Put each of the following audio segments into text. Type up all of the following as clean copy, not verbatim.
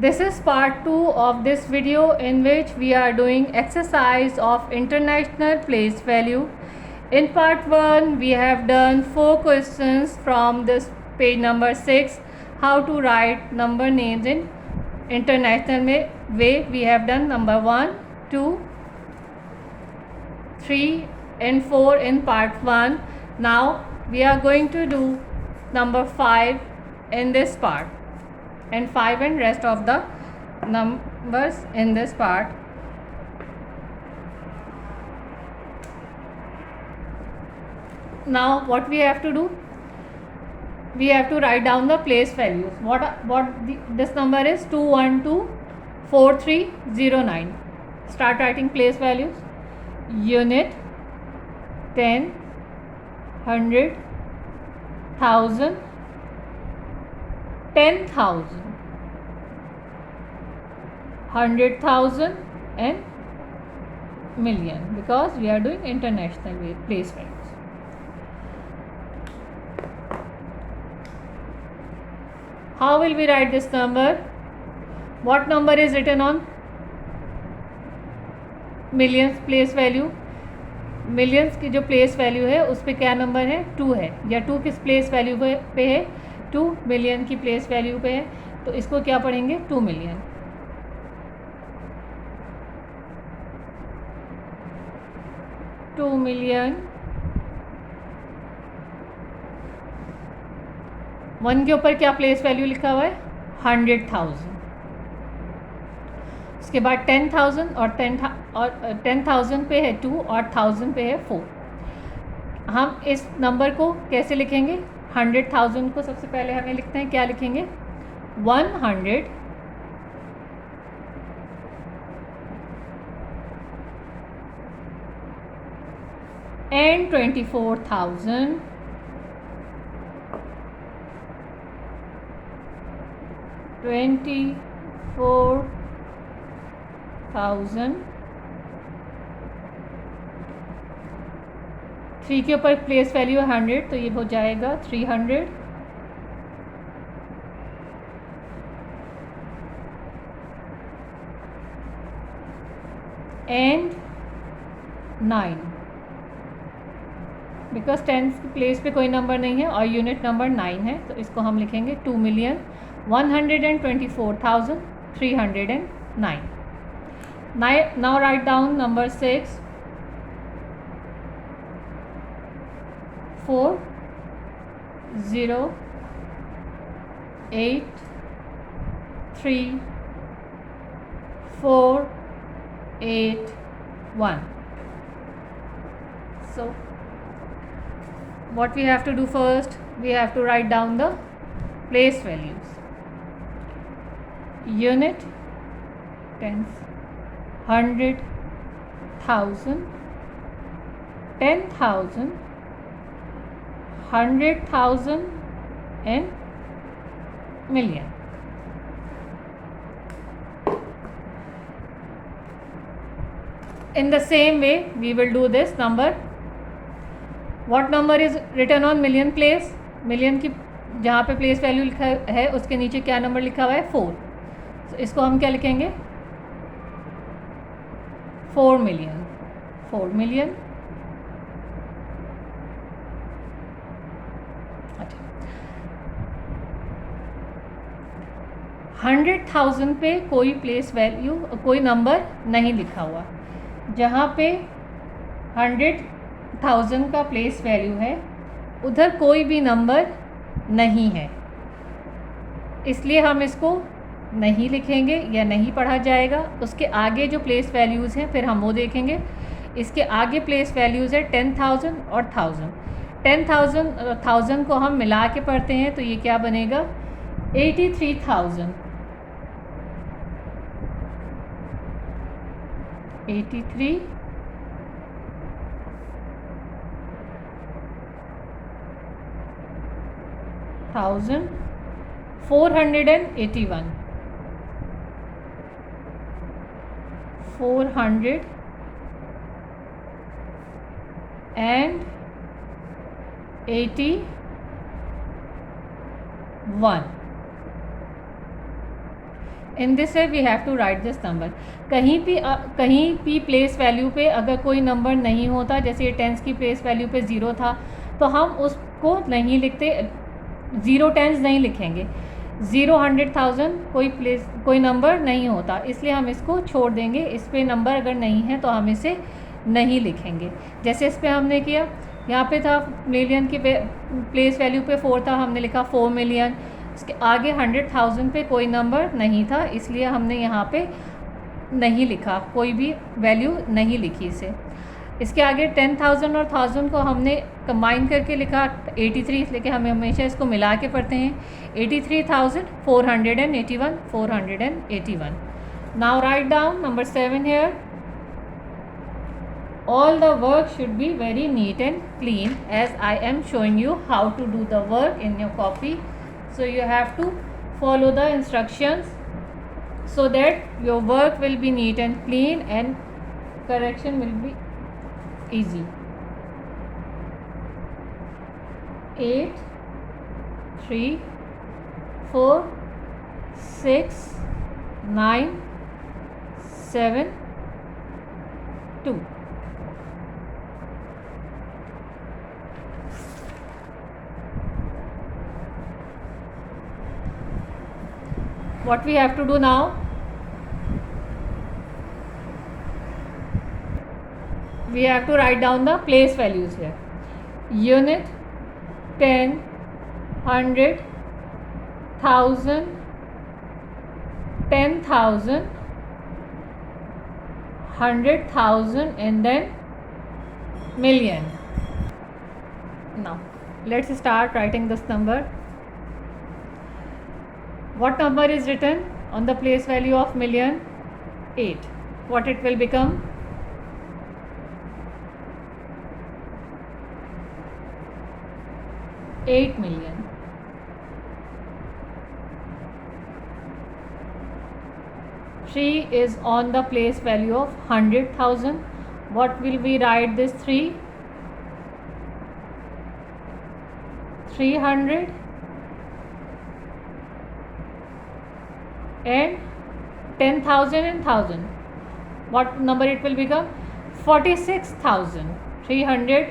This is part 2 of this video, in which we are doing exercise of international place value. In part 1 we have done 4 questions from this page number 6, how to write number names in international way. We have done number 1, 2, 3 and 4 in part 1. Now we are going to do number 5 in this part, and 5 and rest of the numbers in this part. Now what we have to do, we have to write down the place values. This number is 2124309. Start writing place values. Unit, 10, 100, 1000, 10,000, 100,000 and million, because we are doing international place values. How will we write this number? What number is written on millions place value? Millions की जो place value है उस पर क्या number है? 2 है, या 2 किस प्लेस वैल्यू पे है? 2 मिलियन की प्लेस वैल्यू पे है, तो इसको क्या पढ़ेंगे? 2 मिलियन. Two million. 1 के ऊपर क्या प्लेस वैल्यू लिखा हुआ है? 100,000. उसके बाद 10,000 और 10,000 पे है 2 और 1000 पे है 4. हम इस नंबर को कैसे लिखेंगे? 100,000 को सबसे पहले हमें लिखते हैं, क्या लिखेंगे? 100 and 24,000 24,000. 3 के ऊपर प्लेस वैल्यू है 100, तो ये हो जाएगा 300. एंड 9, बिकॉज 10 की प्लेस पे कोई नंबर नहीं है और यूनिट नंबर 9 है, तो इसको हम लिखेंगे 2,124,309. Now write down number 6. 4 0 8 3 4 8 1. So what we have to do first, we have to write down the place values. Unit, tens, 100, 1000, 10,000, 100,000 and million. In the same way we will do this number. What number is written on million place? Million की जहाँ पे place value लिखा है उसके नीचे क्या number लिखा हुआ है? 4. तो इसको हम क्या लिखेंगे? 4 मिलियन. 4 मिलियन. अच्छा, 100,000 पे कोई प्लेस वैल्यू, कोई नंबर नहीं लिखा हुआ. जहाँ पे 100,000 का प्लेस वैल्यू है उधर कोई भी नंबर नहीं है, इसलिए हम इसको नहीं लिखेंगे या नहीं पढ़ा जाएगा. उसके आगे जो प्लेस वैल्यूज़ हैं फिर हम वो देखेंगे. इसके आगे प्लेस वैल्यूज़ है 10,000 और 1000. 10,000 और 1000 को हम मिला के पढ़ते हैं, तो ये क्या बनेगा? 83,000. 83 481. 481. In this way we have to write this number. कहीं भी प्लेस वैल्यू पे अगर कोई नंबर नहीं होता, जैसे ये टेंस की प्लेस वैल्यू पे 0 था, तो हम उसको नहीं लिखते, 0 टेंस नहीं लिखेंगे। 0 100,000 कोई नंबर नहीं होता, इसलिए हम इसको छोड़ देंगे। इस पर नंबर अगर नहीं है तो हम इसे नहीं लिखेंगे। जैसे इस पर हमने किया, यहाँ पे था मिलियन की प्लेस वैल्यू पे 4 था, हमने लिखा 4 मिलियन। इसके आगे 100,000 पे कोई नंबर नहीं था, इसलिए हमने यहाँ पे नहीं लिखा, कोई भी वैल्यू नहीं लिखी इसे। इसके आगे 10,000 और 1000 को हमने कंबाइन करके लिखा 83, इसलिए कि हमें हमेशा इसको मिला के पढ़ते हैं। 83,481 now write down number 7 here. All the work should be very neat and clean, as I am showing you how to do the work in your copy. So you have to follow the instructions so that your work will be neat and clean and correction will be easy. 8 3 4 6 9 7 2. What we have to do now? We have to write down the place values here. Unit, 10, 100, 1000, 10,000, 100,000 and then million. Now let's start writing this number. What number is written on the place value of million? 8. What it will become? 8 million. Three is on the place value of 100,000. What will we write this 3? 300 and 10,000 and 1,000. What number it will become? 46,000. 300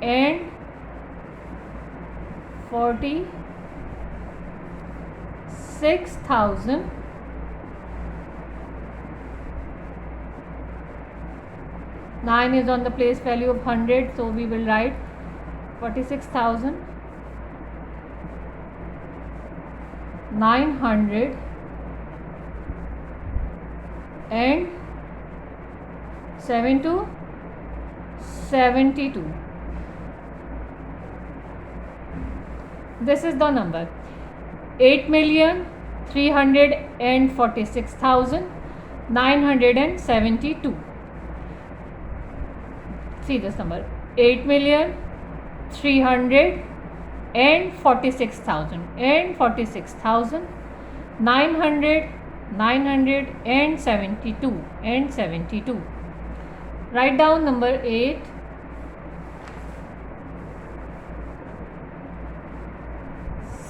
and 46,000. 9 is on the place value of 100, so we will write 46,900 and 72. This is the number 8,346,972. See this number, 8,346,000 972. Write down number 8.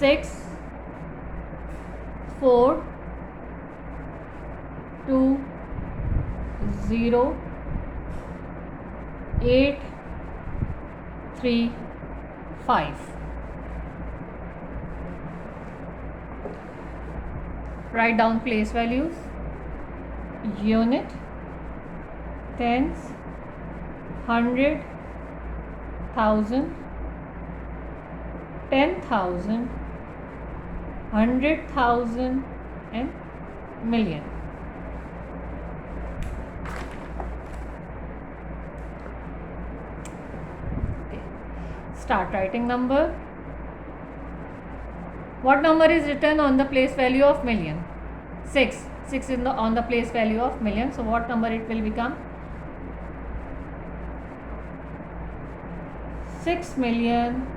6 4 2 0 8 3 5. Write down place values. Unit, tens, 100, 1,000, 10,000, 100,000 and million. Start writing number. What number is written on the place value of million? 6. 6 is on the place value of million. So what number it will become? 6 million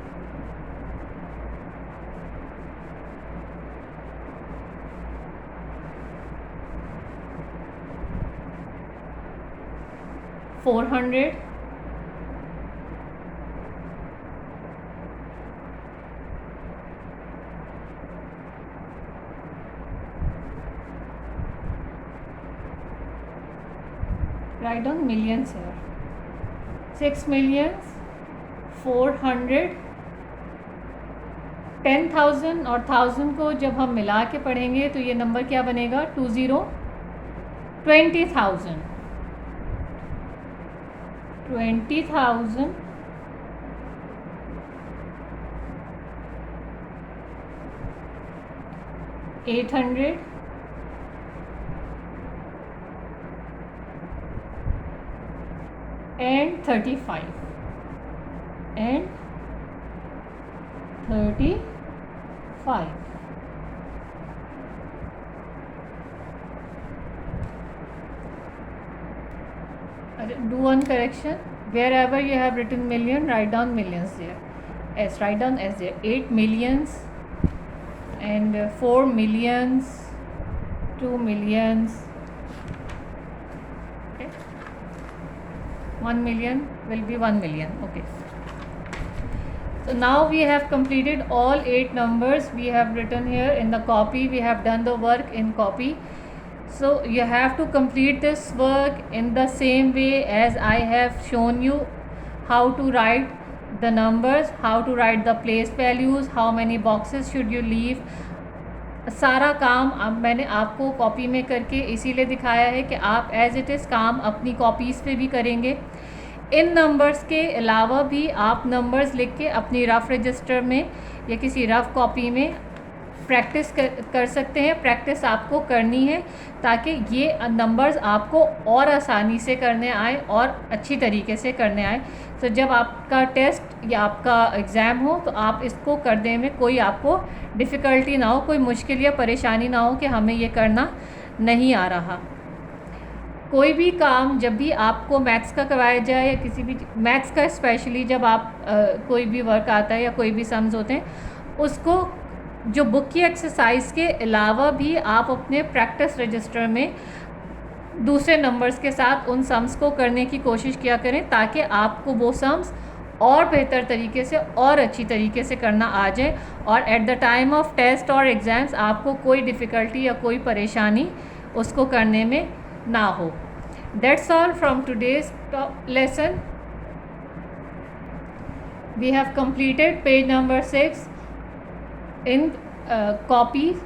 400 $1,000,000 write down millions here. 6,400,000 10,000 और 1000 को जब हम मिला के पढ़ेंगे तो ये number क्या बनेगा 20 20,000 20,000 800 and 35 and 35. Do one correction. Wherever you have written million, write down millions there. S, write down S there. 8 millions and 4 millions, 2 millions. Okay. 1 million will be 1 million. Okay. So now we have completed all 8 numbers. We have written here in the copy. We have done the work in copy. So you have to complete this work in the same way as I have shown you how to write the numbers, how to write the place values, how many boxes should you leave. सारा काम अब मैंने आपको copy में करके इसीलिए दिखाया है कि आप एज इट इज़ काम अपनी कॉपीज़ पे भी करेंगे. इन नंबर्स के अलावा भी आप नंबर्स लिख के अपनी रफ़ रजिस्टर में या किसी रफ़ कॉपी में प्रैक्टिस कर सकते हैं. प्रैक्टिस आपको करनी है ताकि ये नंबर्स आपको और आसानी से करने आए और अच्छी तरीके से करने आए. तो जब आपका टेस्ट या आपका एग्ज़ाम हो तो आप इसको करने में कोई आपको डिफ़िकल्टी ना हो, कोई मुश्किल या परेशानी ना हो कि हमें ये करना नहीं आ रहा. कोई भी काम जब भी आपको मैथ्स का करवाया जाए या किसी भी मैथ्स का स्पेशली जब आप कोई भी वर्क आता है या कोई भी सम्स होते हैं उसको जो बुक की एक्सरसाइज के अलावा भी आप अपने प्रैक्टिस रजिस्टर में दूसरे नंबर्स के साथ उन सम्स को करने की कोशिश किया करें ताकि आपको वो सम्स और बेहतर तरीके से और अच्छी तरीके से करना आ जाए और at the time of test और एग्ज़ाम्स आपको कोई डिफ़िकल्टी या कोई परेशानी उसको करने में ना हो. That's all from today's lesson. We have completed page number 6 in copy.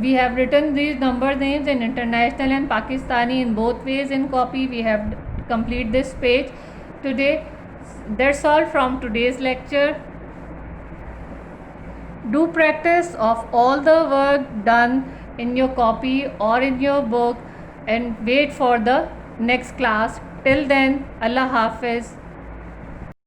We have written these number names in international and Pakistani in both ways in copy. We have complete this page today. That's all from today's lecture. Do practice of all the work done in your copy or in your book and wait for the next class. Till then, Allah Hafiz.